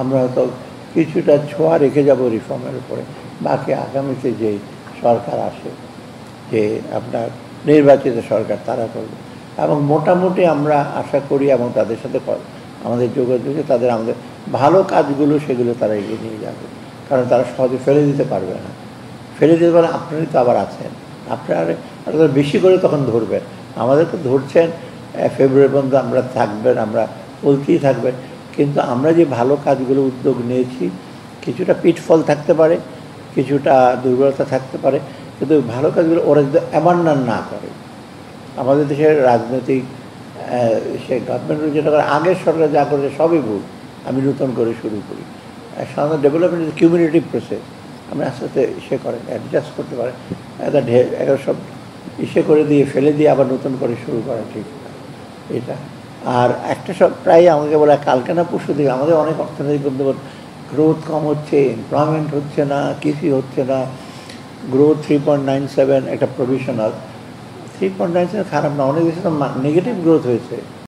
আমরা হয়তো কিছুটা ছোঁয়া রেখে যাব রিফর্মের উপরে, বাকি আগামীতে যে সরকার আসে, যে আপনার নির্বাচিত সরকার, তারা করবে। এবং মোটামুটি আমরা আশা করি এবং তাদের সাথে আমাদের যোগাযোগে তাদের আমাদের ভালো কাজগুলো সেগুলো তারা এগিয়ে নিয়ে যাবে, কারণ তারা সহজে ফেলে দিতে পারবে না। ফেলে দিতে পারে আপনারই তো আবার আছেন, আপনারা বেশি করে তখন ধরবেন, আমাদেরকে ধরছেন ফেব্রুয়ারি পর্যন্ত আমরা থাকবেন, আমরা বলতেই থাকবেন। কিন্তু আমরা যে ভালো কাজগুলো উদ্যোগ নিয়েছি, কিছুটা পিটফল থাকতে পারে, কিছুটা দুর্বলতা থাকতে পারে, কিন্তু ভালো কাজগুলো ওরা যদি অ্যাবান্ডন না করে, আমাদের দেশের রাজনৈতিক সে গভর্নমেন্ট যেটা করে, আগের সরকার যা করেছে সবই ভুল, আমি নতুন করে শুরু করি। সাধারণত ডেভেলপমেন্ট ইজ কিউমুলেটিভ প্রসেস, আমরা আস্তে আস্তে করেন, অ্যাডজাস্ট করতে পারেন। একটা সব করে দিয়ে ফেলে দিয়ে আবার নতুন করে শুরু করা ঠিক এটা। আর একটা সব প্রায় আমাকে বলে কালকে না পরশু দিকে আমাদের অনেক অর্থনৈতিক উদ্যোগ, গ্রোথ কম হচ্ছে, এমপ্লয়মেন্ট হচ্ছে না, কিছুই হচ্ছে না, গ্রোথ 3.97 একটা প্রভিশনাল, 3.97 খারাপ না, অনেক দেশে তো নেগেটিভ গ্রোথ হয়েছে।